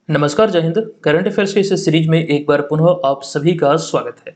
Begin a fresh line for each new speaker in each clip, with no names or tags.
नमस्कार, जय Hind. Current affairs के इस सीरीज में एक बार पुनः आप सभी का स्वागत है।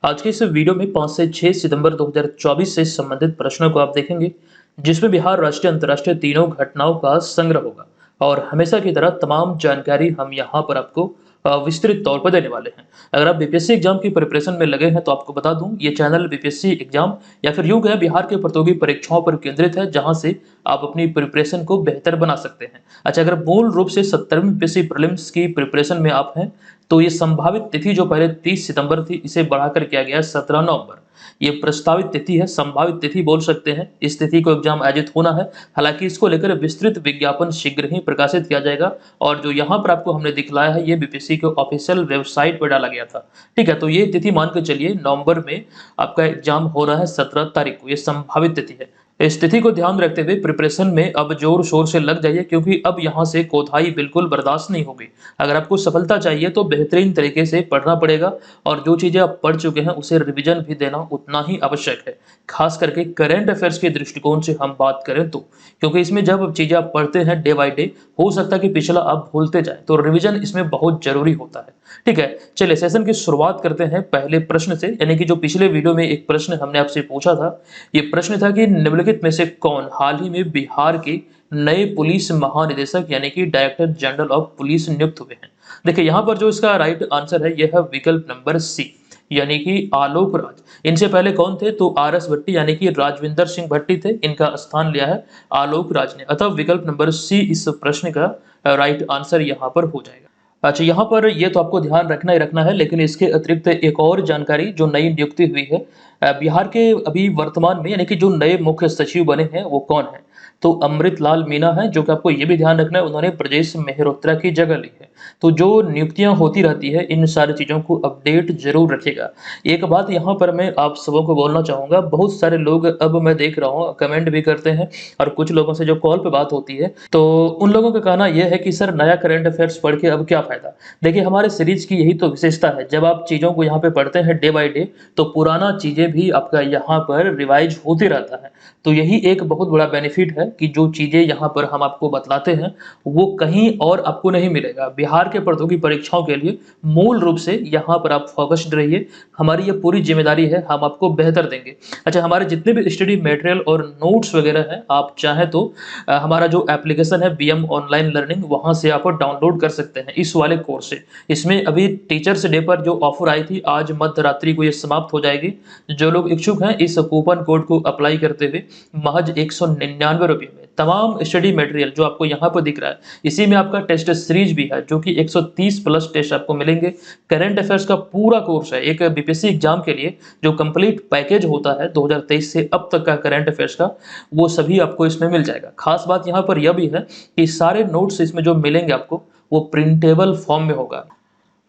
आज के इस वीडियो में 5 से 6 सितंबर 2024 से संबंधित प्रश्नों को आप देखेंगे, जिसमें बिहार राष्ट्रीय अंतर्राष्ट्रीय तीनों घटनाओं का संग्रह होगा और हमेशा की तरह तमाम जानकारी हम यहाँ पर आपको विस्तृत तौर पर देने वाले हैं। अगर आप बीपीएससी एग्जाम की प्रिपरेशन में लगे हैं तो आपको बता दूं, ये चैनल बीपीएससी एग्जाम या फिर यूं कहें बिहार के प्रतियोगी परीक्षाओं पर केंद्रित है, जहां से आप अपनी प्रिपरेशन को बेहतर बना सकते हैं। अच्छा, अगर मूल रूप से 17वीं बीपीएससी प्रीलिम्स की प्रिपरेशन में आप हैं तो ये संभावित तिथि जो पहले 30 सितंबर थी, इसे बढ़ाकर किया गया है 17 नवंबर। ये प्रस्तावित तिथि है, संभावित तिथि बोल सकते हैं। इस तिथि को एग्जाम आयोजित होना है। हालांकि इसको लेकर विस्तृत विज्ञापन शीघ्र ही प्रकाशित किया जाएगा और जो यहाँ पर आपको हमने दिखलाया है, ये बीपीएससी के ऑफिशियल वेबसाइट पर डाला गया था। ठीक है, तो ये तिथि मान के चलिए नवंबर में आपका एग्जाम हो रहा है 17 तारीख को, ये संभावित तिथि है। इस तिथि को ध्यान में रखते हुए प्रिपरेशन में अब जोर शोर से लग जाइए, क्योंकि अब यहाँ से कोताही बिल्कुल बर्दाश्त नहीं होगी। अगर आपको सफलता चाहिए तो बेहतरीन तरीके से पढ़ना पड़ेगा और जो चीजें आप पढ़ चुके हैं उसे रिवीजन भी देना उतना ही आवश्यक है। खास करके करंट अफेयर्स के दृष्टिकोण से हम बात करें तो, क्योंकि इसमें जब चीजें आप पढ़ते हैं डे बाय डे, हो सकता है कि पिछला आप भूलते जाए, तो रिवीजन इसमें बहुत जरूरी होता है। ठीक है, चलिए सेशन की शुरुआत करते हैं पहले प्रश्न से, यानी कि जो पिछले वीडियो में एक प्रश्न हमने आपसे पूछा था। ये प्रश्न था कि निम्नलिखित में से कौन हाल ही में बिहार के नए पुलिस महानिदेशक यानी कि डायरेक्टर जनरल ऑफ पुलिस नियुक्त हुए हैं। देखिए यहाँ पर जो इसका राइट आंसर है, यह है विकल्प नंबर सी, यानी कि आलोक राज। इनसे पहले कौन थे? तो आर एस भट्टी यानी कि राजविंदर सिंह भट्टी थे, इनका स्थान लिया है आलोक राज ने। अतः विकल्प नंबर सी इस प्रश्न का राइट आंसर यहाँ पर हो जाएगा। अच्छा, यहाँ पर ये तो आपको ध्यान रखना ही रखना है, लेकिन इसके अतिरिक्त एक और जानकारी जो नई नियुक्ति हुई है बिहार के अभी वर्तमान में, यानी कि जो नए मुख्य सचिव बने हैं वो कौन है? तो अमृतलाल मीना है, जो कि आपको ये भी ध्यान रखना है उन्होंने ब्रजेश मेहरोत्रा की जगह ली है। तो जो नियुक्तियां होती रहती है, इन सारी चीजों को अपडेट जरूर रखिएगा। एक बात यहाँ पर मैं आप सबों को बोलना चाहूंगा, बहुत सारे लोग अब मैं देख रहा हूँ कमेंट भी करते हैं और कुछ लोगों से जो कॉल पे बात होती है, तो उन लोगों का कहना यह है कि सर नया करंट अफेयर्स पढ़ के अब क्या फायदा। देखिए, हमारे सीरीज की यही तो विशेषता है, जब आप चीजों को यहाँ पे पढ़ते हैं डे बाय डे, तो पुराना चीजें भी आपका यहाँ पर रिवाइज होते रहता है। तो यही एक बहुत बड़ा बेनिफिट है कि जो चीजें यहाँ पर हम आपको बतलाते हैं वो कहीं और आपको नहीं मिलेगा। बिहार के प्रतियोगी परीक्षाओं के लिए मूल रूप से यहाँ पर आप फोकस्ड रहिए, हमारी ये पूरी जिम्मेदारी है, हम आपको बेहतर देंगे। अच्छा, हमारे जितने भी स्टडी मटेरियल और नोट्स वगैरह हैं, आप चाहें तो हमारा जो एप्लीकेशन है बीएम ऑनलाइन लर्निंग, वहां से आप डाउनलोड कर सकते हैं इस वाले कोर्स से। इसमें अभी टीचर्स डे पर जो ऑफर आई थी, आज मध्य रात्रि को ये समाप्त हो जाएगी। जो लोग इच्छुक हैं, इस कूपन कोड को अप्लाई करते हुए महज 199 रुपये में तमाम स्टडी मटेरियल जो आपको यहाँ पर दिख रहा है, इसी में आपका टेस्ट सीरीज भी है, जो कि 130 प्लस टेस्ट आपको मिलेंगे। करंट अफेयर्स का पूरा कोर्स है, एक बीपीएससी एग्जाम के लिए जो कंप्लीट पैकेज होता है 2023 से अब तक का करंट अफेयर्स का, वो सभी आपको इसमें मिल जाएगा। खास बात यहाँ पर यह भी है कि सारे नोट्स इसमें जो मिलेंगे आपको, वो प्रिंटेबल फॉर्म में होगा।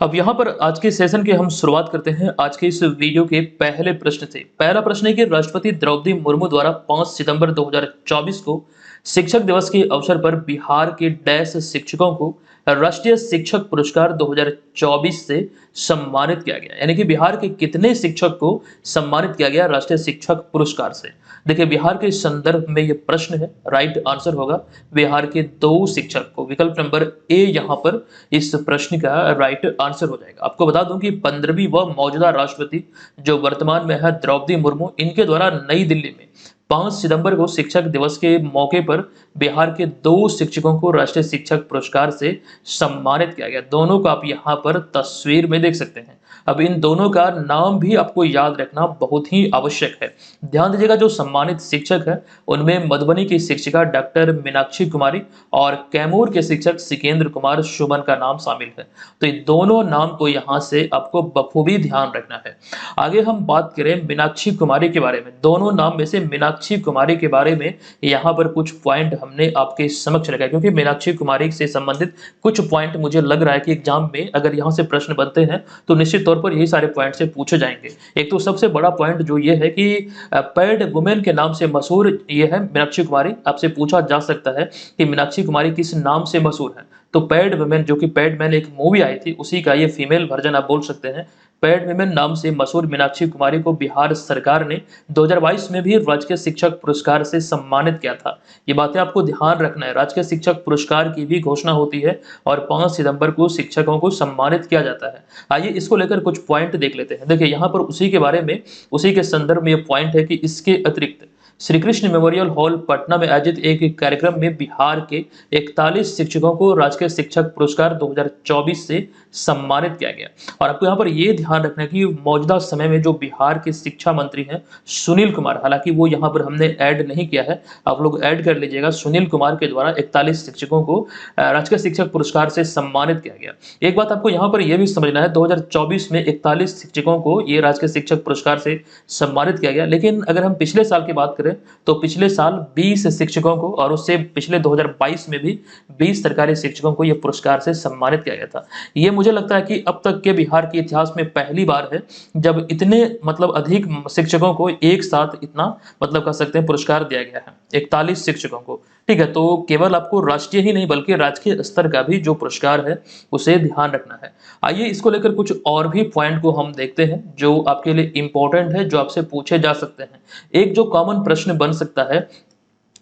अब यहाँ पर आज के सेशन की हम शुरुआत करते हैं आज के इस वीडियो के पहले प्रश्न से। पहला प्रश्न है कि राष्ट्रपति द्रौपदी मुर्मू द्वारा 5 सितंबर 2024 को शिक्षक दिवस के अवसर पर बिहार के डैश शिक्षकों को राष्ट्रीय शिक्षक पुरस्कार 2024 से सम्मानित किया गया। यानी कि बिहार के कितने शिक्षक को सम्मानित किया गया राष्ट्रीय शिक्षक पुरस्कार से? देखिए, बिहार के संदर्भ में ये प्रश्न है, राइट आंसर होगा बिहार के 2 शिक्षक को। विकल्प नंबर ए यहाँ पर इस प्रश्न का राइट आंसर हो जाएगा। आपको बता दूं कि 15वीं व मौजूदा राष्ट्रपति जो वर्तमान में है द्रौपदी मुर्मू, इनके द्वारा नई दिल्ली में 5 सितंबर को शिक्षक दिवस के मौके पर बिहार के 2 शिक्षकों को राष्ट्रीय शिक्षक पुरस्कार से सम्मानित किया गया। दोनों को आप यहाँ पर तस्वीर में देख सकते हैं। अब इन दोनों का नाम भी आपको याद रखना बहुत ही आवश्यक है। ध्यान दीजिएगा, जो सम्मानित शिक्षक है उनमें मधुबनी की शिक्षिका डॉक्टर मीनाक्षी कुमारी और कैमूर के शिक्षक सिकेंद्र कुमार सुमन का नाम शामिल है। तो ये दोनों नाम को यहाँ से आपको बखूबी ध्यान रखना है। आगे हम बात करें मीनाक्षी कुमारी के बारे में। दोनों नाम में से मीनाक्षी कुमारी के बारे में यहाँ पर कुछ पॉइंट हमने आपके समक्ष रखा है, क्योंकि मीनाक्षी कुमारी से संबंधित कुछ पॉइंट मुझे लग रहा है कि एग्जाम में अगर यहाँ से प्रश्न बनते हैं तो निश्चित तौर पर यही सारे पॉइंट से पूछे जाएंगे। एक तो सबसे बड़ा पॉइंट जो ये है कि पैड वुमेन के नाम से मशहूर ये है मीनाक्षी कुमारी। आपसे पूछा जा सकता है कि मीनाक्षी कुमारी किस नाम से मशहूर है, तो पैड वुमेन, जो कि पैडमैन एक मूवी आई थी, उसी का ये फीमेल वर्जन आप बोल सकते हैं। पैड वुमेन नाम से मशहूर मीनाक्षी कुमारी को बिहार सरकार ने 2022 में भी राजकीय शिक्षक पुरस्कार से सम्मानित किया था। ये बातें आपको ध्यान रखना है, राजकीय शिक्षक पुरस्कार की भी घोषणा होती है और 5 सितंबर को शिक्षकों को सम्मानित किया जाता है। आइए इसको लेकर कुछ पॉइंट देख लेते हैं। देखिए यहाँ पर उसी के बारे में, उसी के संदर्भ में ये पॉइंट है कि इसके अतिरिक्त श्री कृष्ण मेमोरियल हॉल पटना में आयोजित एक कार्यक्रम में बिहार के 41 शिक्षकों को राजकीय शिक्षक पुरस्कार 2024 से सम्मानित किया गया। और आपको यहाँ पर ये ध्यान रखना है कि मौजूदा समय में जो बिहार के शिक्षा मंत्री हैं सुनील कुमार, हालांकि वो यहाँ पर हमने ऐड नहीं किया है, आप लोग ऐड कर लीजिएगा, सुनील कुमार के द्वारा 41 शिक्षकों को राजकीय शिक्षक पुरस्कार से सम्मानित किया गया। एक बात आपको यहाँ पर यह भी समझना है, 2024 में 41 शिक्षकों को ये राजकीय शिक्षक पुरस्कार से सम्मानित किया गया। लेकिन अगर हम पिछले साल की बात करें तो पिछले साल 20 शिक्षकों को, और उससे पिछले 2022 में भी 20 सरकारी शिक्षकों को यह पुरस्कार से सम्मानित किया गया था। ये मुझे लगता है कि अब तक के बिहार के इतिहास में पहली बार है जब इतने अधिक शिक्षकों को एक साथ इतना कह सकते हैं पुरस्कार दिया गया है, 41 शिक्षकों को। ठीक है, तो केवल आपको राष्ट्रीय ही नहीं बल्कि राजकीय स्तर का भी जो पुरस्कार है उसे ध्यान रखना है। आइए इसको लेकर कुछ और भी पॉइंट को हम देखते हैं जो आपके लिए इंपॉर्टेंट है, जो आपसे पूछे जा सकते हैं। एक जो कॉमन प्रश्न बन सकता है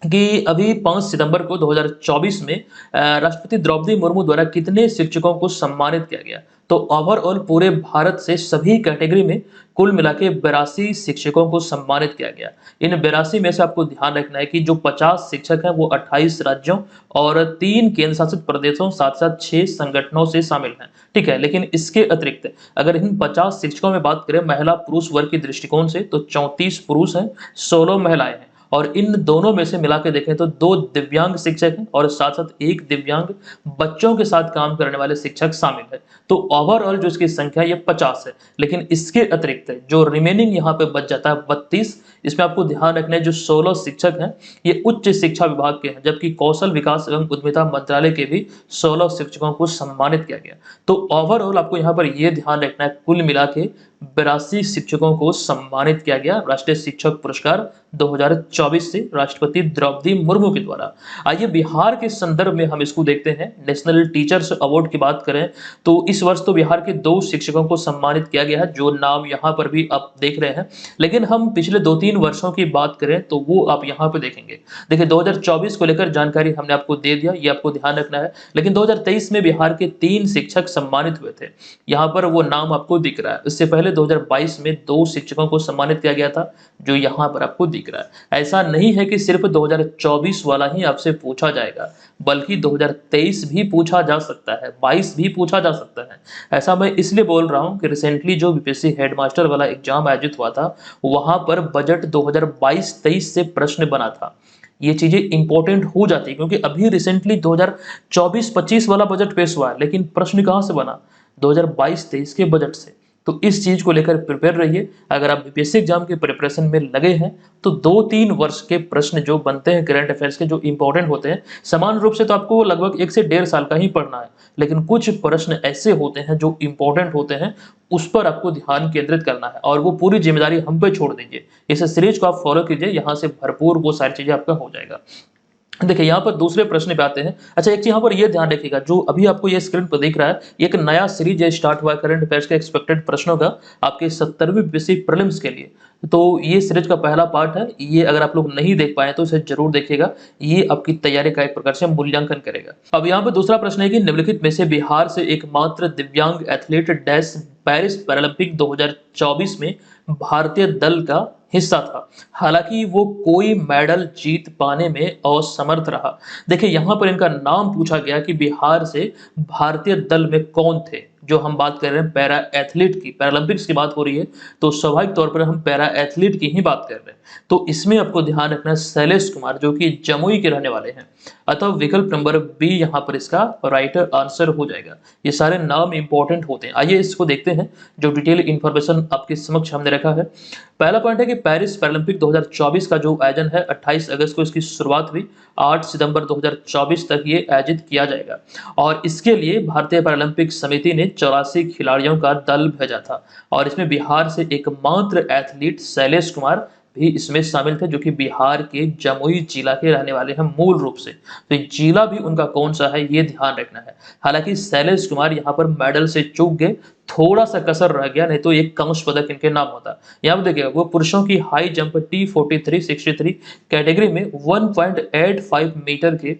कि अभी 5 सितंबर को 2024 में राष्ट्रपति द्रौपदी मुर्मू द्वारा कितने शिक्षकों को सम्मानित किया गया? तो ओवरऑल पूरे भारत से सभी कैटेगरी में कुल मिला के 82 शिक्षकों को सम्मानित किया गया। इन 82 में से आपको ध्यान रखना है कि जो 50 शिक्षक हैं वो 28 राज्यों और 3 केंद्र शासित प्रदेशों, साथ साथ 6 संगठनों से शामिल हैं। ठीक है, लेकिन इसके अतिरिक्त अगर इन 50 शिक्षकों में बात करें महिला पुरुष वर्ग के दृष्टिकोण से तो 34 पुरुष हैं, 16 महिलाएं हैं। और इन दोनों में से मिला के देखें तो 2 दिव्यांग शिक्षक हैं और साथ साथ 1 दिव्यांग बच्चों के साथ काम करने वाले शिक्षक शामिल है। तो ओवरऑल जो इसकी संख्या ये 50 है। लेकिन इसके अतिरिक्त जो रिमेनिंग यहाँ पे बच जाता है 32, इसमें आपको ध्यान रखना है जो 16 शिक्षक हैं ये उच्च शिक्षा विभाग के हैं, जबकि कौशल विकास एवं उद्यमिता मंत्रालय के भी 16 शिक्षकों को सम्मानित किया गया। तो ओवरऑल आपको यहाँ पर यह ध्यान रखना है कुल मिला के 82 शिक्षकों को सम्मानित किया गया राष्ट्रीय शिक्षक पुरस्कार 2024 से राष्ट्रपति द्रौपदी मुर्मू के द्वारा। आइए बिहार के संदर्भ में हम इसको देखते हैं। नेशनल टीचर्स अवार्ड की बात करें तो इस वर्ष तो बिहार के 2 शिक्षकों को सम्मानित किया गया है, जो नाम यहाँ पर भी आप देख रहे हैं। लेकिन हम पिछले 2-3 वर्षों की बात करें तो वो आप यहाँ पे देखेंगे। देखिए 2024 को लेकर जानकारी हमने आपको दे दिया, ये आपको ध्यान रखना है। लेकिन 2023 में बिहार के 3 शिक्षक सम्मानित हुए थे, यहाँ पर वो नाम आपको दिख रहा है। इससे पहले 2022 में 2 शिक्षकों को सम्मानित किया गया था, जो यहाँ पर आपको दिख रहा है। ऐसा नहीं है कि सिर्फ 2024 वाला ही आपसे पूछा जाएगा, बल्कि 2023 भी पूछा जा सकता है, 22 भी पूछा जा सकता है। ऐसा मैं इसलिए बोल रहा हूँ कि रिसेंटली जो बीपीएससी हेडमास्टर वाला एग्जाम आयोजित हुआ था वहां पर बजट 2022-23 से प्रश्न बना था। ये चीजें इंपॉर्टेंट हो जाती है क्योंकि अभी रिसेंटली 2024-25 वाला बजट पेश हुआ है, लेकिन प्रश्न कहां से बना? 2022-23 के बजट से। तो इस चीज को लेकर प्रिपेयर रहिए। अगर आप बीपीएससी एग्जाम के प्रिपरेशन में लगे हैं तो 2-3 वर्ष के प्रश्न जो बनते हैं करंट अफेयर्स के, जो इंपॉर्टेंट होते हैं, समान रूप से तो आपको लगभग 1 से 1.5 साल का ही पढ़ना है, लेकिन कुछ प्रश्न ऐसे होते हैं जो इंपॉर्टेंट होते हैं, उस पर आपको ध्यान केंद्रित करना है और वो पूरी जिम्मेदारी हम पे छोड़ दीजिए। इस सीरीज को आप फॉलो कीजिए, यहाँ से भरपूर वो सारी चीजें आपका हो जाएगा। देखिए यहाँ पर दूसरे प्रश्न पे आते हैं। अच्छा, एक चीज यहाँ पर ये ध्यान रखिएगा, जो अभी आपको ये स्क्रीन पर दिख रहा है, एक नया सीरीज स्टार्ट हुआ है करंट अफेयर्स के एक्सपेक्टेड प्रश्नों का आपके 70वीं बीपीएससी प्रीलिम्स के लिए। तो ये सीरीज का पहला पार्ट है, ये अगर आप लोग नहीं देख पाए तो इसे जरूर देखिएगा, ये आपकी तैयारी का एक प्रकार से मूल्यांकन करेगा। अब यहाँ पर दूसरा प्रश्न है कि निम्नलिखित में से बिहार से एकमात्र दिव्यांग एथलीट डैश पेरिस पैरालंपिक 2024 में भारतीय दल का हिस्सा था, हालांकि वो कोई मेडल जीत पाने में असमर्थ रहा। देखिए यहाँ पर इनका नाम पूछा गया कि बिहार से भारतीय दल में कौन थे। जो हम बात कर रहे हैं पैरा एथलीट की, पैरालंपिक्स की बात हो रही है, तो स्वाभाविक तौर पर हम पैरा एथलीट की ही बात कर रहे हैं। तो इसमें आपको ध्यान रखना है शैलेश कुमार, जो कि जमुई के रहने वाले हैं। अतः विकल्प नंबर बी यहाँ पर इसका राइट आंसर हो जाएगा। ये सारे नाम इंपॉर्टेंट होते हैं। आइए इसको देखते हैं, जो डिटेल इंफॉर्मेशन आपके समक्ष हमने रखा है। पहला पॉइंट है कि पेरिस पैरालंपिक 2024 का जो आयोजन है 28 अगस्त को इसकी शुरुआत हुई, 8 सितंबर 2024 तक ये आयोजित किया जाएगा। और इसके लिए भारतीय पैरालंपिक समिति ने 84 खिलाड़ियों का दल भेजा था और इसमें बिहार से एकमात्र एथलीट शैलेश कुमार भी इसमें शामिल थे, जो कि बिहार के जमुई जिला के रहने वाले हैं मूल रूप से। तो ये जिला भी उनका कौन सा है, ये ध्यान रखना है। हालांकि शैलेश कुमार यहाँ पर मेडल से चूक गए, थोड़ा सा कसर रह गया, नहीं तो एक कांस्य पदक इनके नाम होता। यहाँ पर देखिए, वो पुरुषों की हाई जंप T43-63 कैटेगरी में 1.85 मीटर के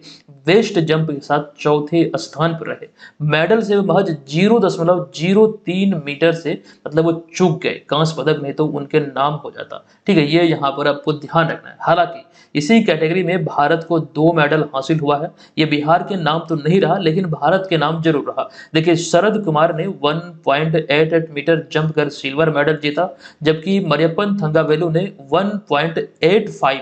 वेस्ट जंप के साथ चौथे स्थान पर रहे। मेडल से महज 0.03 मीटर से मतलब वो चूक गए, कांस्य पदक नहीं तो उनके नाम हो जाता। ठीक है, ये यहाँ पर आपको ध्यान रखना है। हालांकि इसी कैटेगरी में भारत को 2 मेडल हासिल हुआ है। ये बिहार के नाम तो नहीं रहा, लेकिन भारत के नाम जरूर रहा। देखिए, शरद कुमार ने 1.88 मीटर जंप कर सिल्वर मेडल जीता, जबकि मरियप्पन थंगावेलु ने 1.85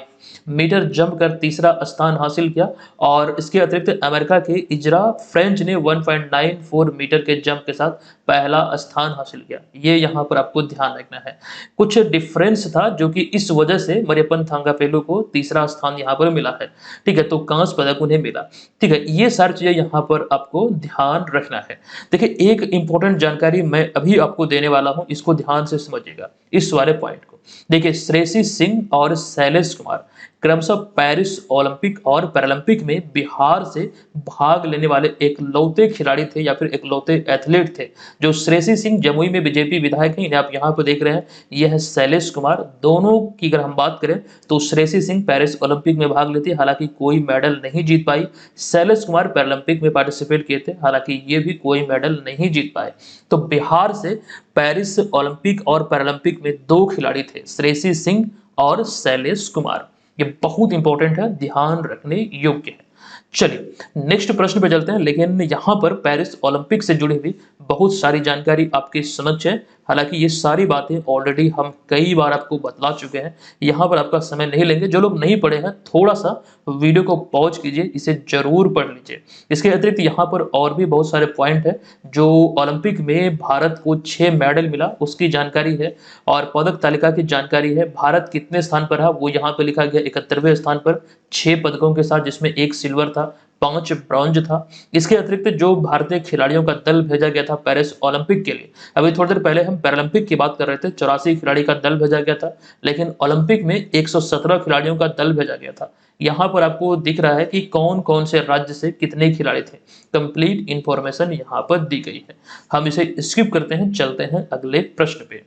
मीटर जंप कर तीसरा स्थान हासिल किया। और इसके अतिरिक्त अमेरिका के इजरा फ्रेंच ने 1.94 मीटर के जंप के साथ पहला स्थान हासिल किया। ये यहाँ पर आपको ध्यान रखना है। कुछ डिफरेंस था, जो कि इस वजह से मरियप्पन थंगावेलु को तीसरा स्थान यहाँ पर मिला है। ठीक है, तो कांस्य पदक उन्हें मिला। ठीक है, ये सारी चीजें यहाँ पर आपको ध्यान रखना है। देखिए, एक इंपॉर्टेंट जानकारी मैं अभी आपको देने वाला हूँ, इसको ध्यान से समझिएगा इस वाले पॉइंट को। देखिए, श्रेयसी सिंह और शैलेश कुमार क्रमशः पेरिस ओलंपिक और पैरालंपिक में बिहार से भाग लेने वाले एकलौते खिलाड़ी थे या फिर एकलौते एथलीट थे। जो श्रेयसी सिंह जमुई में बीजेपी विधायक हैं, इन्हें आप यहाँ पर देख रहे हैं, यह है शैलेश कुमार। दोनों की अगर हम बात करें तो श्रेयसी सिंह पेरिस ओलंपिक में भाग लेती, हालांकि कोई मेडल नहीं जीत पाई। शैलेश कुमार पैरालंपिक में पार्टिसिपेट किए थे, हालांकि ये भी कोई मेडल नहीं जीत पाए। तो बिहार से पेरिस ओलंपिक और पैरालंपिक में 2 खिलाड़ी थे, श्रेयसी सिंह और शैलेश कुमार। ये बहुत इंपॉर्टेंट है, ध्यान रखने योग्य है। चलिए नेक्स्ट प्रश्न पे चलते हैं, लेकिन यहाँ पर पेरिस ओलंपिक से जुड़ी हुई बहुत सारी जानकारी आपके समक्ष है। हालांकि ये सारी बातें ऑलरेडी हम कई बार आपको बतला चुके हैं, यहाँ पर आपका समय नहीं लेंगे। जो लोग नहीं पढ़े हैं, थोड़ा सा वीडियो को पॉज कीजिए, इसे जरूर पढ़ लीजिए। इसके अतिरिक्त यहाँ पर और भी बहुत सारे पॉइंट है। जो ओलंपिक में भारत को 6 मेडल मिला उसकी जानकारी है, और पदक तालिका की जानकारी है। भारत कितने स्थान पर रहा वो यहाँ पे लिखा गया, 71वें स्थान पर 6 पदकों के साथ, जिसमें 1 सिल्वर था, 5 ब्रॉन्ज था। इसके अतिरिक्त जो भारतीय खिलाड़ियों का दल भेजा गया था पेरिस ओलंपिक के लिए, अभी थोड़ी देर पहले हम पैरालंपिक की बात कर रहे थे, 84 खिलाड़ी का दल भेजा गया था, लेकिन ओलंपिक में 117 खिलाड़ियों का दल भेजा गया था। यहाँ पर आपको दिख रहा है कि कौन कौन से राज्य से कितने खिलाड़ी थे, कंप्लीट इंफॉर्मेशन यहाँ पर दी गई है। हम इसे स्किप करते हैं, चलते हैं अगले प्रश्न पे।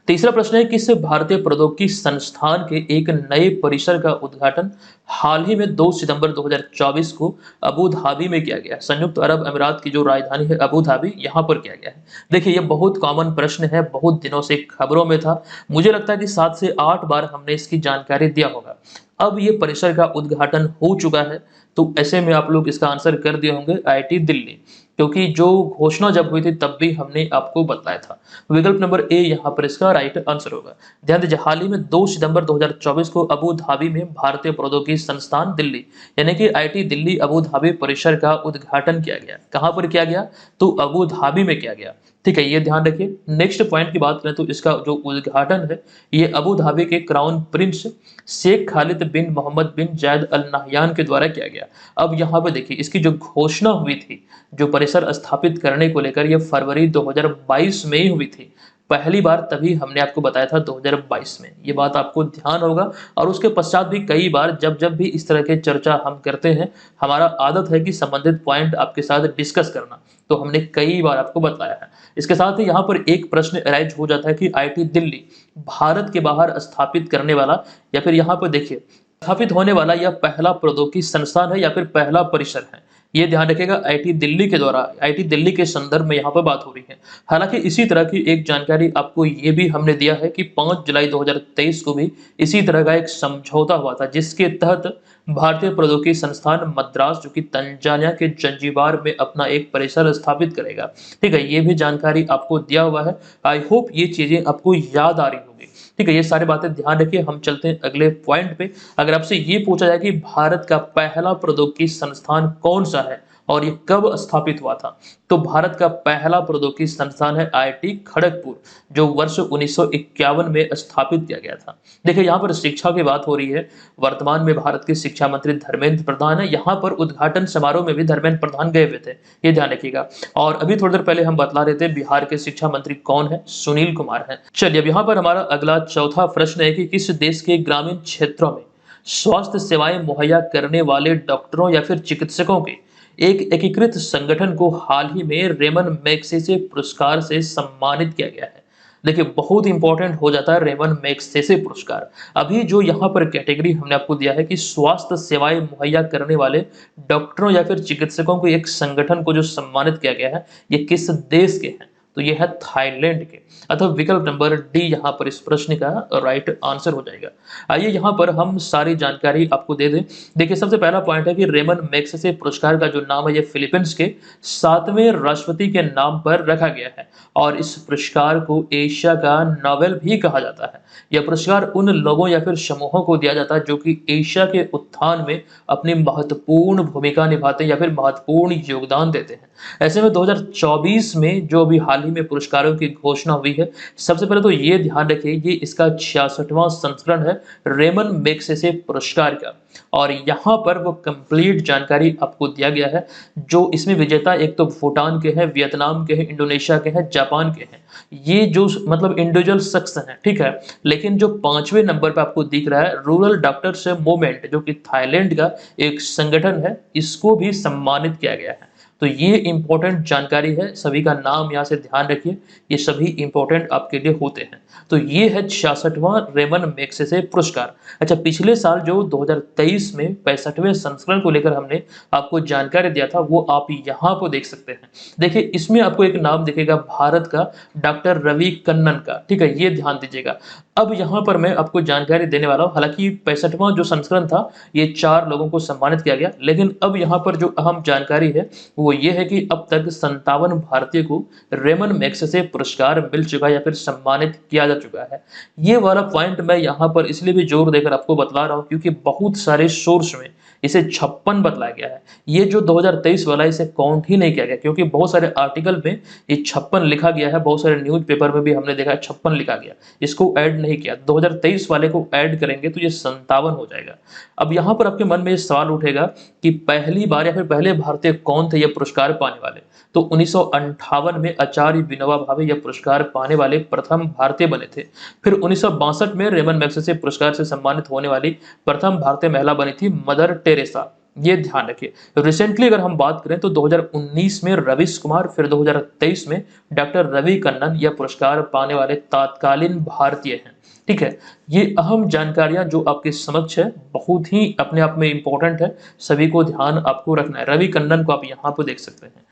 तीसरा प्रश्न है, किस भारतीय प्रौद्योगिकी संस्थान के एक नए परिसर का उद्घाटन हाल ही में 2 सितंबर 2024 को अबू धाबी में किया गया? संयुक्त अरब अमीरात की जो राजधानी है अबू धाबी, यहाँ पर किया गया है। देखिए, ये बहुत कॉमन प्रश्न है, बहुत दिनों से खबरों में था। मुझे लगता है कि 7 से 8 बार हमने इसकी जानकारी दिया होगा। अब ये परिसर का उद्घाटन हो चुका है, तो ऐसे में आप लोग इसका आंसर कर दिए होंगे IIT दिल्ली, क्योंकि जो घोषणा जब हुई थी तब भी हमने आपको बताया था। विकल्प नंबर ए यहाँ पर इसका राइट आंसर होगा। ध्यान दीजिए, हाल ही में 2 सितंबर 2024 को अबू धाबी में भारतीय प्रौद्योगिकी संस्थान दिल्ली यानी कि IIT दिल्ली अबू धाबी परिसर का उद्घाटन किया गया। कहाँ पर किया गया? तो अबू धाबी में किया गया। ठीक है, ये ध्यान रखिए। नेक्स्ट पॉइंट की बात करें तो इसका जो उद्घाटन है, ये अबू धाबी के क्राउन प्रिंस शेख खालिद बिन मोहम्मद बिन जायद अल नहयान के द्वारा किया गया। अब यहाँ पे देखिए, इसकी जो घोषणा हुई थी जो परिसर स्थापित करने को लेकर, ये फरवरी 2022 में ही हुई थी। पहली बार तभी हमने आपको बताया था 2022 में, ये बात आपको ध्यान होगा। और उसके पश्चात भी कई बार जब जब भी इस तरह के चर्चा हम करते हैं, हमारा आदत है कि संबंधित पॉइंट आपके साथ डिस्कस करना, तो हमने कई बार आपको बताया है। इसके साथ ही यहाँ पर एक प्रश्न अराइज हो जाता है कि IIT दिल्ली भारत के बाहर स्थापित करने वाला, या फिर यहाँ पर देखिए स्थापित होने वाला यह पहला प्रौद्योगिकी संस्थान है या फिर पहला परिसर है। ये ध्यान रखिएगा, IIT दिल्ली के द्वारा, IIT दिल्ली के संदर्भ में यहाँ पर बात हो रही है। हालांकि इसी तरह की एक जानकारी आपको ये भी हमने दिया है कि 5 जुलाई 2023 को भी इसी तरह का एक समझौता हुआ था, जिसके तहत भारतीय प्रौद्योगिकी संस्थान मद्रास, जो कि तंजानिया के जंजीबार में अपना एक परिसर स्थापित करेगा। ठीक है, ये भी जानकारी आपको दिया हुआ है। आई होप ये चीजें आपको याद आ रही होगी। ठीक है, ये सारी बातें ध्यान रखिए। हम चलते हैं अगले पॉइंट पे। अगर आपसे ये पूछा जाए कि भारत का पहला प्रौद्योगिकी संस्थान कौन सा है, और ये कब स्थापित हुआ था? तो भारत का पहला प्रौद्योगिकी संस्थान है IIT खड़गपुर, जो वर्ष 1951 में स्थापित किया गया था। देखिए यहाँ पर शिक्षा की बात हो रही है। वर्तमान में भारत के शिक्षा मंत्री धर्मेंद्र प्रधान है। यहाँ पर उद्घाटन समारोह में भी धर्मेंद्र प्रधान गए हुए थे, ये ध्यान रखिएगा। और अभी थोड़ी देर पहले हम बतला रहे थे बिहार के शिक्षा मंत्री कौन है, सुनील कुमार है। चलिए अब यहाँ पर हमारा अगला चौथा प्रश्न है कि किस देश के ग्रामीण क्षेत्रों में स्वास्थ्य सेवाएं मुहैया करने वाले डॉक्टरों या फिर चिकित्सकों के एक एकीकृत संगठन को हाल ही में रेमन मैग्सेसे पुरस्कार से सम्मानित किया गया है। देखिए बहुत इंपॉर्टेंट हो जाता है रेमन मैग्सेसे पुरस्कार। अभी जो यहाँ पर कैटेगरी हमने आपको दिया है कि स्वास्थ्य सेवाएं मुहैया करने वाले डॉक्टरों या फिर चिकित्सकों को एक संगठन को जो सम्मानित किया गया है, ये किस देश के हैं? तो ये है थाईलैंड के। अतः विकल्प नंबर डी यहाँ पर इस प्रश्न का राइट आंसर हो जाएगा। आइए यहाँ पर हम सारी जानकारी आपको दे दें। देखिए सबसे पहला पॉइंट है कि रेमन मैग्सेसे पुरस्कार का जो नाम है ये फिलीपींस के 7वें राष्ट्रपति के नाम पर रखा गया है और इस पुरस्कार को एशिया का नोबेल भी कहा जाता है। यह पुरस्कार उन लोगों या फिर समूहों को दिया जाता है जो कि एशिया के उत्थान में अपनी महत्वपूर्ण भूमिका निभाते हैं या फिर महत्वपूर्ण योगदान देते हैं। ऐसे में 2024 में जो अभी हाल ही में पुरस्कारों की घोषणा हुई है, सबसे पहले तो ये ध्यान रखिए ये इसका 66वां संस्करण है रेमन मैग्सेसे पुरस्कार का। और यहाँ पर वो कंप्लीट जानकारी आपको दिया गया है। जो इसमें विजेता एक तो भूटान के हैं, वियतनाम के हैं, इंडोनेशिया के हैं, जापान के हैं। ये जो मतलब इंडिविजुअल शख्स हैं, ठीक है। लेकिन जो 5वें नंबर पे आपको दिख रहा है रूरल डॉक्टर्स मूवमेंट, जो कि थाईलैंड का एक संगठन है, इसको भी सम्मानित किया गया है। तो ये इंपॉर्टेंट जानकारी है, सभी का नाम यहाँ से ध्यान रखिए, ये सभी इंपॉर्टेंट आपके लिए होते हैं। तो ये है 66वां रेमन मैग्सेसे पुरस्कार। अच्छा, पिछले साल जो 2023 में 65वें संस्करण को लेकर हमने आपको जानकारी दिया था, वो आप यहाँ पर देख सकते हैं। देखिए इसमें आपको एक नाम दिखेगा भारत का, डॉक्टर रवि कन्नन का, ठीक है, ये ध्यान दीजिएगा। अब यहाँ पर मैं आपको जानकारी देने वाला हूँ। हालांकि 65वां जो संस्करण था ये 4 लोगों को सम्मानित किया गया, लेकिन अब यहाँ पर जो अहम जानकारी है वो ये है कि अब तक 57 भारतीय को रेमन मैग्सेसे पुरस्कार मिल चुका है या फिर सम्मानित किया जा चुका है। ये वाला पॉइंट मैं यहाँ पर इसलिए भी जोर देकर आपको बतला रहा हूँ क्योंकि बहुत सारे सोर्स में इसे 56 बतलाया गया है। ये जो 2023 वाला इसे काउंट ही नहीं किया गया क्योंकि बहुत सारे आर्टिकल में ये 56 लिखा गया है, बहुत सारे न्यूज पेपर में भी हमने देखा है 56 लिखा गया, इसको ऐड नहीं किया। 2023 वाले को ऐड करेंगे तो ये 57 हो जाएगा। अब यहाँ पर आपके मन में ये सवाल उठेगा कि पहली बार या फिर पहले भारतीय कौन थे ये पुरस्कार पाने वाले? तो 1958 में आचार्य विनोबा भावे यह पुरस्कार पाने वाले प्रथम भारतीय बने थे। फिर 1962 में रेमन मैग्सेसे पुरस्कार से सम्मानित होने वाली प्रथम भारतीय महिला बनी थी मदर टेरेसा, ये ध्यान रखिए। रिसेंटली अगर हम बात करें तो 2019 में रवीश कुमार, फिर 2023 में डॉक्टर रवि कन्नन यह पुरस्कार पाने वाले तत्कालीन भारतीय हैं। ठीक है, ये अहम जानकारियां जो आपके समक्ष है बहुत ही अपने आप में इंपॉर्टेंट है, सभी को ध्यान आपको रखना है। रवि कन्नन को आप यहाँ पे देख सकते हैं।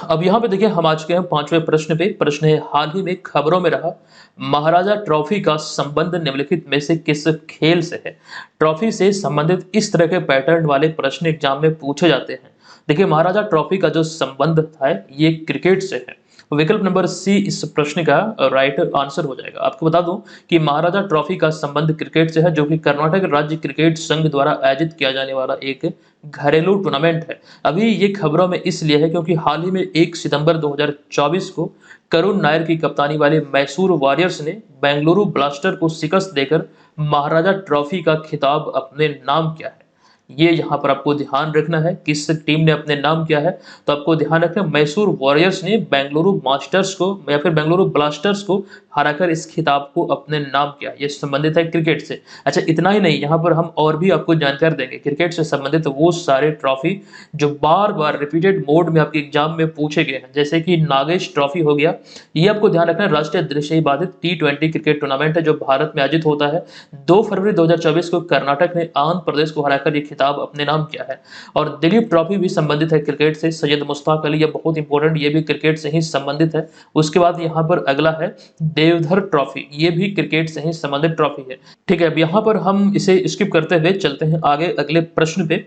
अब यहाँ पे देखिए हम आज के हैं 5वें प्रश्न पे। प्रश्न है, हाल ही में खबरों में रहा महाराजा ट्रॉफी का संबंध निम्नलिखित में से किस खेल से है? ट्रॉफी से संबंधित इस तरह के पैटर्न वाले प्रश्न एग्जाम में पूछे जाते हैं। देखिए महाराजा ट्रॉफी का जो संबंध है ये क्रिकेट से है। विकल्प नंबर सी इस प्रश्न का राइट आंसर हो जाएगा। आपको बता दूं कि महाराजा ट्रॉफी का संबंध क्रिकेट से है, जो कि कर्नाटक राज्य क्रिकेट संघ द्वारा आयोजित किया जाने वाला एक घरेलू टूर्नामेंट है। अभी ये खबरों में इसलिए है क्योंकि हाल ही में 1 सितंबर 2024 को करुण नायर की कप्तानी वाले मैसूर वॉरियर्स ने बेंगलुरु ब्लास्टर को शिकस्त देकर महाराजा ट्रॉफी का खिताब अपने नाम किया है। ये यहाँ पर आपको ध्यान रखना है किस टीम ने अपने नाम किया है, तो आपको ध्यान रखना मैसूर वॉरियर्स ने बेंगलुरु मास्टर्स को या फिर बेंगलुरु ब्लास्टर्स को हराकर इस खिताब को अपने नाम किया। ये संबंधित है क्रिकेट से। अच्छा इतना ही नहीं, यहाँ पर हम और भी आपको जानकारी देंगे क्रिकेट से संबंधित वो सारे ट्रॉफी जो बार बार रिपीटेड मोड में आपके एग्जाम में पूछे गए हैं, जैसे कि नागेश ट्रॉफी हो गया। ये आपको ध्यान रखना है राष्ट्रीय दृश्य बाधित T20 क्रिकेट टूर्नामेंट है जो भारत में आयोजित होता है। 2 फरवरी 2024 को कर्नाटक ने आंध्र प्रदेश को हराकर ये खिताब अपने नाम किया है। और दिलीप ट्रॉफी भी संबंधित है क्रिकेट से। सैयद मुश्ताक अली, ये बहुत इंपॉर्टेंट, ये भी क्रिकेट से ही संबंधित है। उसके बाद यहाँ पर अगला है देवधर ट्रॉफी, ये भी क्रिकेट से ही संबंधित ट्रॉफी है। ठीक है, अब यहाँ पर हम इसे स्किप करते हुए चलते हैं आगे अगले प्रश्न पे।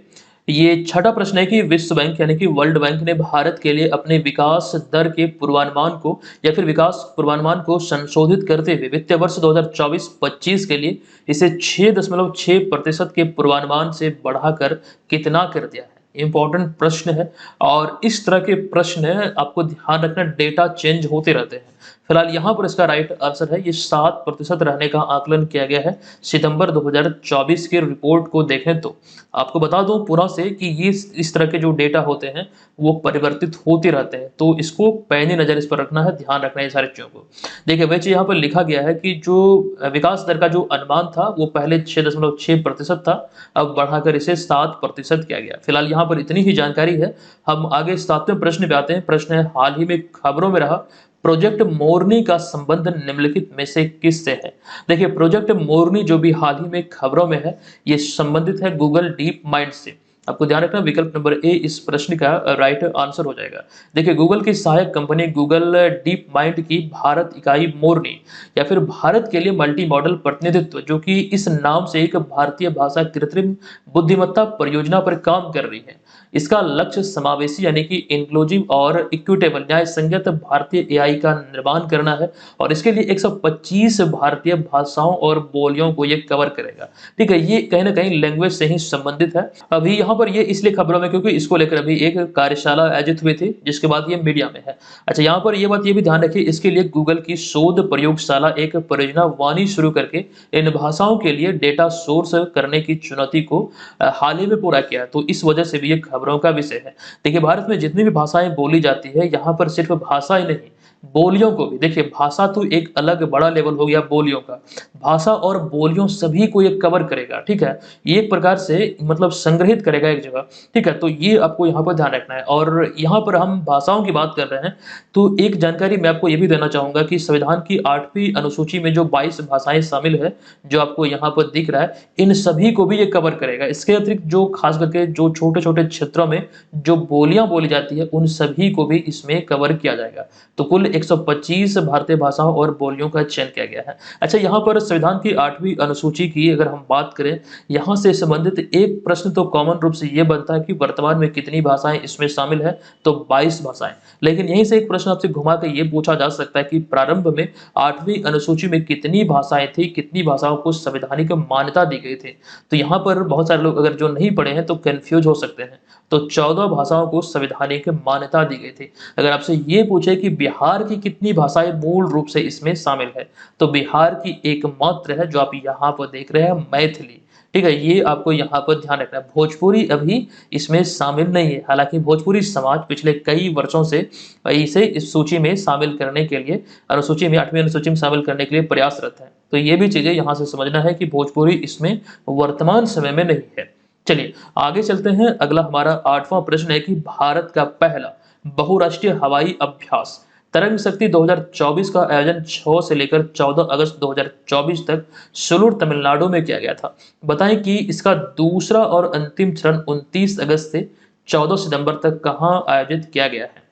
ये छठा प्रश्न है कि विश्व बैंक यानी कि वर्ल्ड बैंक ने भारत के लिए अपने विकास दर के पूर्वानुमान को या फिर विकास पूर्वानुमान को संशोधित करते हुए वित्तीय वर्ष 2024-25 के लिए इसे 6.6% के पूर्वानुमान से बढ़ाकर कितना कर दिया है? इंपॉर्टेंट प्रश्न है और इस तरह के प्रश्न आपको ध्यान रखना डेटा चेंज होते रहते हैं। फिलहाल यहाँ पर इसका राइट आंसर है, ये 7% रहने का आकलन किया गया है सितंबर 2024 की रिपोर्ट को देखें तो। आपको बता दूं पुनः से कि ये इस तरह के जो डेटा होते हैं वो परिवर्तित होते रहते हैं, तो इसको पैनी नज़र इस पर रखना है, ध्यान रखना है ये सारी चीज़ों को। देखिए वैसे यहाँ पर लिखा गया है कि जो विकास दर का जो अनुमान था वो पहले 6.6% था, अब बढ़ाकर इसे 7% किया गया। फिलहाल यहाँ पर इतनी ही जानकारी है। हम आगे 7वें प्रश्न पे आते हैं। प्रश्न है, हाल ही में खबरों में रहा प्रोजेक्ट मोरनी का संबंध निम्नलिखित में से किससे है? देखिए प्रोजेक्ट मोरनी जो भी हाल ही में खबरों में है, ये संबंधित है गूगल डीप माइंड से। आपको ध्यान रखना विकल्प नंबर ए इस प्रश्न का राइट आंसर हो जाएगा। देखिए गूगल की सहायक कंपनी गूगल डीप माइंड की भारत इकाई मोरनी या फिर भारत के लिए मल्टी मॉडल प्रतिनिधित्व, जो कि इस नाम से एक भारतीय भाषा कृत्रिम बुद्धिमत्ता परियोजना पर काम कर रही है। इसका लक्ष्य समावेशी यानी कि इंक्लूसिव और इक्विटेबल न्याय संगत भारतीय एआई का निर्माण करना है और इसके लिए 125 भारतीय भाषाओं और बोलियों को ये कवर करेगा। ठीक है, ये कहीं ना कहीं लैंग्वेज से ही संबंधित है। अभी यहाँ पर ये इसलिए खबरों में क्योंकि इसको लेकर अभी एक कार्यशाला आयोजित हुई थी, जिसके बाद ये मीडिया में है। अच्छा, यहाँ पर ये बात ये भी ध्यान रखिए, इसके लिए गूगल की शोध प्रयोगशाला एक परियोजना वानी शुरू करके इन भाषाओं के लिए डेटा सोर्स करने की चुनौती को हाल ही में पूरा किया, तो इस वजह से भी ये खबरों का विषय है। देखिए भारत में जितनी भी भाषाएं बोली जाती है, यहाँ पर सिर्फ भाषा ही नहीं, बोलियों को भी, देखिए भाषा तो एक अलग बड़ा लेवल हो गया बोलियों का, भाषा और बोलियों सभी को ये कवर करेगा। ठीक है, ये एक प्रकार से मतलब संग्रहित करेगा एक जगह। ठीक है, तो ये आपको यहाँ पर ध्यान रखना है। और यहाँ पर हम भाषाओं की बात कर रहे हैं, तो एक जानकारी मैं आपको ये भी देना चाहूंगा कि संविधान की 8वीं अनुसूची में जो 22 भाषाएं शामिल है, जो आपको यहाँ पर दिख रहा है, इन सभी को भी ये कवर करेगा। इसके अतिरिक्त जो खास करके जो छोटे छोटे क्षेत्रों में जो बोलियां बोली जाती है, उन सभी को भी इसमें कवर किया जाएगा। तो कुल 125 भारतीय भाषाओं और बोलियों का चयन किया गया है। अच्छा, यहाँ पर संविधान की 8वीं अनुसूची की अगर हम बात करें, यहाँ से संबंधित एक प्रश्न तो कॉमन रूप से ये बनता है कि वर्तमान में कितनी भाषाएं इसमें शामिल है, तो 22 भाषाएं। लेकिन यहीं से एक प्रश्न आपसे घुमा के ये पूछा जा सकता है कि प्रारंभ में 8वीं अनुसूची में कितनी भाषाएं थी, कितनी भाषाओं को संवैधानिक मान्यता दी गई थी। तो यहाँ पर बहुत सारे लोग अगर जो नहीं पढ़े हैं तो कंफ्यूज हो सकते हैं। तो 14 भाषाओं को संवैधानिक मान्यता दी गई थी। अगर आपसे ये पूछे कि बिहार की कितनी भाषाएं मूल रूप से इसमें शामिल है, तो बिहार की एकमात्र है जो आप यहाँ पर देख रहे हैं, मैथिली। ठीक है, ये आपको यहाँ पर ध्यान रखना है। भोजपुरी अभी इसमें शामिल नहीं है, हालांकि भोजपुरी समाज पिछले कई वर्षों से इसे इस सूची में शामिल करने के लिए, अनुसूची में 8वीं अनुसूची में शामिल करने के लिए प्रयासरत है। तो ये भी चीजें यहाँ से समझना है कि भोजपुरी इसमें वर्तमान समय में नहीं है। चलिए आगे चलते हैं। अगला हमारा 8वां प्रश्न है कि भारत का पहला बहुराष्ट्रीय हवाई अभ्यास तरंग शक्ति 2024 का आयोजन 6 से लेकर 14 अगस्त 2024 तक सुलूर तमिलनाडु में किया गया था। बताएं कि इसका दूसरा और अंतिम चरण 29 अगस्त से 14 सितंबर तक कहां आयोजित किया गया है?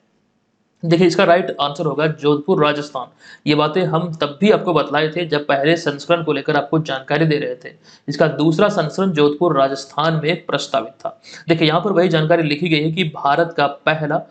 देखिए इसका राइट आंसर होगा जोधपुर राजस्थान। ये बातें हम तब भी आपको बतलाए थे जब पहले संस्करण को लेकर आपको जानकारी दे रहे थे। इसका दूसरा संस्करण जोधपुर राजस्थान में प्रस्तावित था। देखिए यहाँ पर वही जानकारी लिखी गई है कि भारत का पहला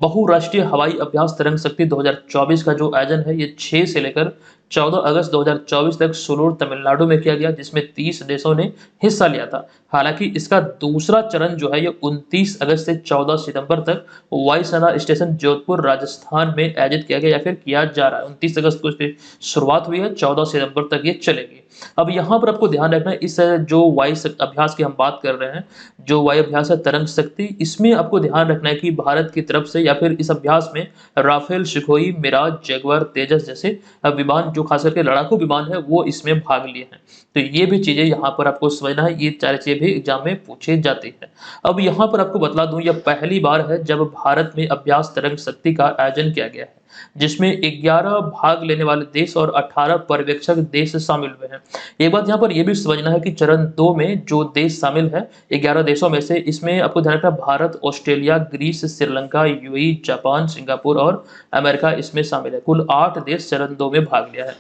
बहुराष्ट्रीय हवाई अभ्यास तरंग शक्ति 2024 का जो आयोजन है, ये 6 से लेकर 14 अगस्त 2024 तक सुलूर तमिलनाडु में किया गया, जिसमें 30 देशों ने हिस्सा लिया था। हालांकि इसका दूसरा चरण जो है ये 29 अगस्त से 14 सितंबर तक वायुसेना स्टेशन जोधपुर राजस्थान में आयोजित किया गया या फिर किया जा रहा है। 29 अगस्त को इसकी शुरुआत हुई है, 14 सितंबर तक ये चलेगी। अब यहाँ पर आपको ध्यान रखना है, इस जो वायु अभ्यास की हम बात कर रहे हैं, जो वायु अभ्यास है तरंग शक्ति, इसमें आपको ध्यान रखना है कि भारत की तरफ से या फिर इस अभ्यास में राफेल, सुखोई, मिराज, जगुआर, तेजस जैसे विमान, जो खास करके लड़ाकू विमान है, वो इसमें भाग लिए हैं। तो ये भी चीजें यहाँ पर आपको समझना है, ये चार चीजें भी एग्जाम में पूछे जाती है। अब यहाँ पर आपको बतला दूं, यह पहली बार है जब भारत में अभ्यास तरंग शक्ति का आयोजन किया गया है, जिसमें 11 भाग लेने वाले देश और 18 पर्यवेक्षक देश शामिल हुए हैं। एक बात यहाँ पर यह भी समझना है कि चरण 2 में जो देश शामिल है 11 देशों में से, इसमें आपको ध्यान रखना Bharat, Australia, Greece, Sri Lanka, UAE, Japan, Singapore और अमेरिका इसमें शामिल है। कुल 8 देश चरण 2 में भाग लिया है।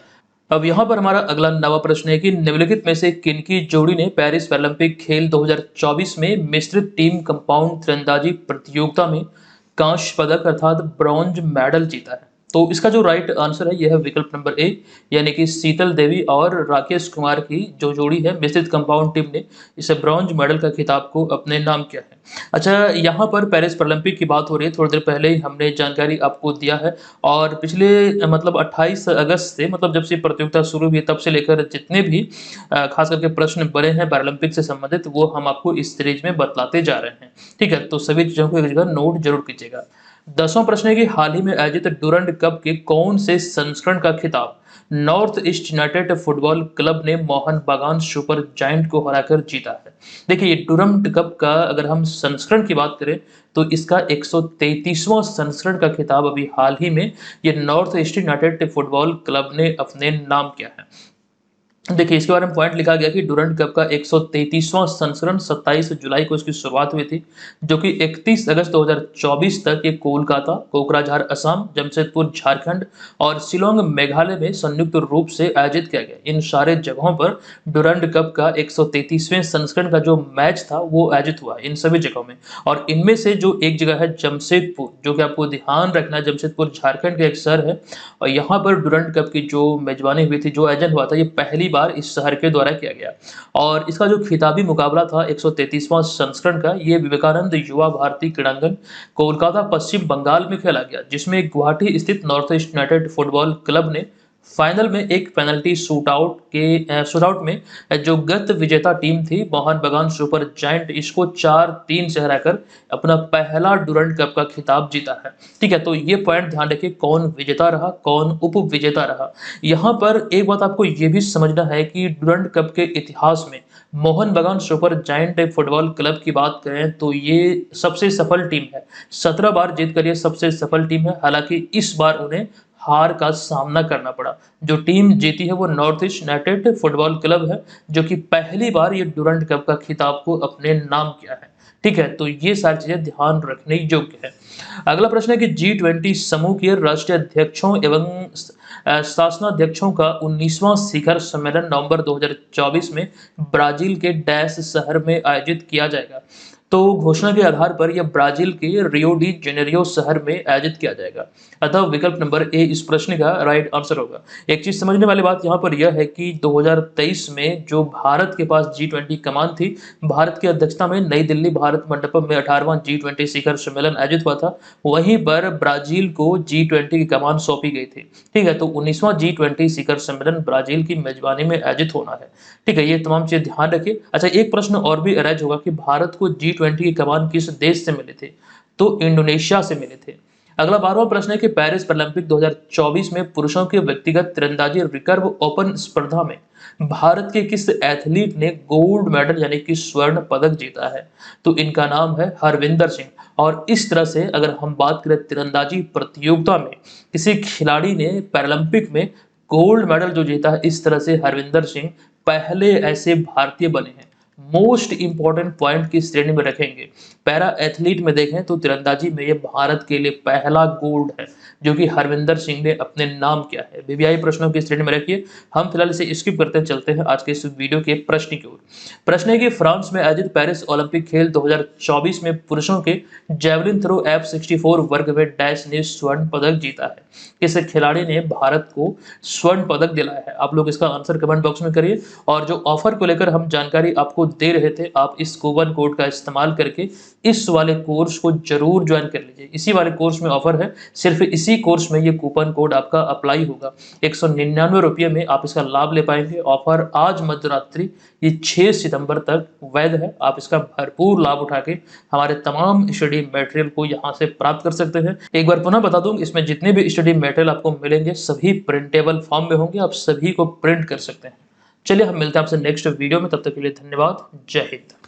अब यहाँ पर हमारा अगला नवा प्रश्न है कि निम्नलिखित में से किनकी जोड़ी ने पेरिस ओलंपिक खेल 2024 में मिश्रित टीम कंपाउंड तीरंदाजी प्रतियोगिता में कांस्य पदक अर्थात ब्रॉन्ज मेडल जीता है? तो इसका जो राइट आंसर है यह है विकल्प नंबर ए, यानी कि शीतल देवी और राकेश कुमार की जो जोड़ी है मिश्रित कंपाउंड टीम ने इस ब्रॉन्ज मेडल का खिताब को अपने नाम किया है। अच्छा, यहाँ पर पेरिस ओलंपिक की बात हो रही है, थोड़ी देर पहले ही हमने जानकारी आपको दिया है और पिछले मतलब 28 अगस्त से, मतलब जब से प्रतियोगिता शुरू हुई तब से लेकर जितने भी खास करके प्रश्न बने हैं पैरालंपिक से संबंधित वो हम आपको इस सीरीज में बतलाते जा रहे हैं। ठीक है, तो सभी चीजों को एक जगह नोट जरूर कीजिएगा। 10वां प्रश्न है कि हाल ही में आयोजित डुरंड कप के कौन से संस्करण का खिताब north east United football club ने मोहन बागान सुपर जायंट को हराकर जीता है। देखिए, ये डुरंड कप का अगर हम संस्करण की बात करें तो इसका 133वां संस्करण का खिताब अभी हाल ही में ये north east United football club ने अपने नाम किया है। देखिए, इसके बारे में पॉइंट लिखा गया कि डुरंड कप का 133वां संस्करण 27 जुलाई को इसकी शुरुआत हुई थी, जो कि 31 अगस्त 2024 तक ये कोलकाता, कोकराझार असम, जमशेदपुर झारखंड और शिलोंग मेघालय में संयुक्त रूप से आयोजित किया गया। इन सारे जगहों पर डुरंड कप का 133वें संस्करण का जो मैच था वो आयोजित हुआ इन सभी जगहों में। और इनमें से जो एक जगह है जमशेदपुर, जो कि आपको ध्यान रखना है, जमशेदपुर झारखंड का एक शहर है और यहाँ पर डुरंड कप की जो मेजबानी हुई थी, जो आयोजन हुआ था, ये पहली बार इस शहर के द्वारा किया गया। और इसका जो खिताबी मुकाबला था 133वां संस्करण का, ये विवेकानंद युवा भारती क्रीड़ांगन कोलकाता पश्चिम बंगाल में खेला गया, जिसमें गुवाहाटी स्थित north east United football club ने फाइनल में एक पेनल्टी शूटआउट में जो गत विजेता टीम थी मोहन बगान सुपर जायंट, इसको 4-3 से हराकर अपना पहला डुरंड कप का खिताब जीता है। ठीक है, तो ये पॉइंट ध्यान रखिए, कौन विजेता रहा, कौन उप विजेता रहा। यहाँ पर एक बात आपको ये भी समझना है कि डुरंड कप के इतिहास में मोहन बगान सुपर जायंट फुटबॉल क्लब की बात करें तो ये सबसे सफल टीम है। 17 बार जीतकर ये सबसे सफल टीम है। हालांकि इस बार उन्हें हार का सामना करना पड़ा। जो टीम जीती है वो north east United football club है, जो कि पहली बार ये डुरंड कप का खिताब को अपने नाम किया है। ठीक है, तो ये सारी चीजें ध्यान रखने योग्य है। अगला प्रश्न है कि G20 समूह के राष्ट्रीय अध्यक्षों एवं शासनाध्यक्षों का 19वां शिखर सम्मेलन नवंबर 2024 में ब्राजील के डैश शहर में आयोजित किया जाएगा। तो घोषणा के आधार पर यह ब्राजील के रियो डी जेनेरियो शहर में आयोजित किया जाएगा। अतः विकल्प नंबर ए इस प्रश्न का राइट आंसर होगा। एक चीज समझने वाली बात यहाँ पर यह है कि 2023 में जो भारत के पास G20 कमान थी, भारत की अध्यक्षता में नई दिल्ली भारत मंडपम में 18वां G20 शिखर सम्मेलन आयोजित हुआ था। वहीं पर ब्राजील को G20 की कमान सौंपी गई थी। ठीक है, तो 19वां G20 शिखर सम्मेलन ब्राजील की मेजबानी में आयोजित होना है। ठीक है, ये तमाम चीजें ध्यान रखिए। अच्छा, एक प्रश्न और भी अराइज होगा कि भारत को G20 की कमान किस देश से मिले थे, तो इंडोनेशिया से मिले थे। अगला 12वां प्रश्न है कि पेरिस ओलंपिक 2024 में पुरुषों के व्यक्तिगत तीरंदाजी रिकर्व ओपन स्पर्धा में भारत के किस एथलीट ने गोल्ड मेडल यानी कि स्वर्ण पदक जीता है, तो इनका नाम है हरविंदर सिंह। और इस तरह से अगर हम बात करें तीरंदाजी प्रतियोगिता में किसी खिलाड़ी ने पैरालंपिक में गोल्ड मेडल जो जीता है, इस तरह से हरविंदर सिंह पहले ऐसे भारतीय बने हैं। मोस्ट इंपॉर्टेंट पॉइंट की श्रेणी में रखेंगे। पैरा एथलीट में देखें तो तीरंदाजी में ये भारत के लिए पहला गोल्ड है, जो कि हरविंदर सिंह ने अपने नाम किया है। बीबीआई प्रश्नों की श्रेणी में रखिए। हम फिलहाल इसे स्किप करते चलते हैं आज के इस वीडियो के प्रश्न की ओर। प्रश्न है कि फ्रांस में आयोजित पेरिस ओलंपिक खेल 2024 में पुरुषों के जेवलिन थ्रो F64 वर्ग में डैश ने स्वर्ण पदक जीता है। किस खिलाड़ी ने भारत को स्वर्ण पदक दिलाया है? आप लोग इसका आंसर कमेंट बॉक्स में करिए। और जो ऑफर को लेकर हम जानकारी आपको दे रहे थे, आप इस कूपन कोड का इस्तेमाल करके इस वाले कोर्स को जरूर ज्वाइन कर लीजिए। इसी वाले कोर्स में ऑफर है, सिर्फ इसी कोर्स में ये कूपन कोड आपका अप्लाई होगा। 199 रुपये में आप इसका लाभ ले पाएंगे। ऑफर आज मध्यरात्रि ये 6 सितंबर तक वैध है। आप इसका भरपूर लाभ उठा के हमारे तमाम स्टडी मटेरियल को यहाँ से प्राप्त कर सकते हैं। एक बार पुनः बता दूं, इसमें जितने भी स्टडी मटेरियल आपको मिलेंगे सभी प्रिंटेबल फॉर्म में होंगे, आप सभी को प्रिंट कर सकते हैं। चलिए हम मिलते हैं आपसे नेक्स्ट वीडियो में, तब तक के लिए धन्यवाद। जय हिंद।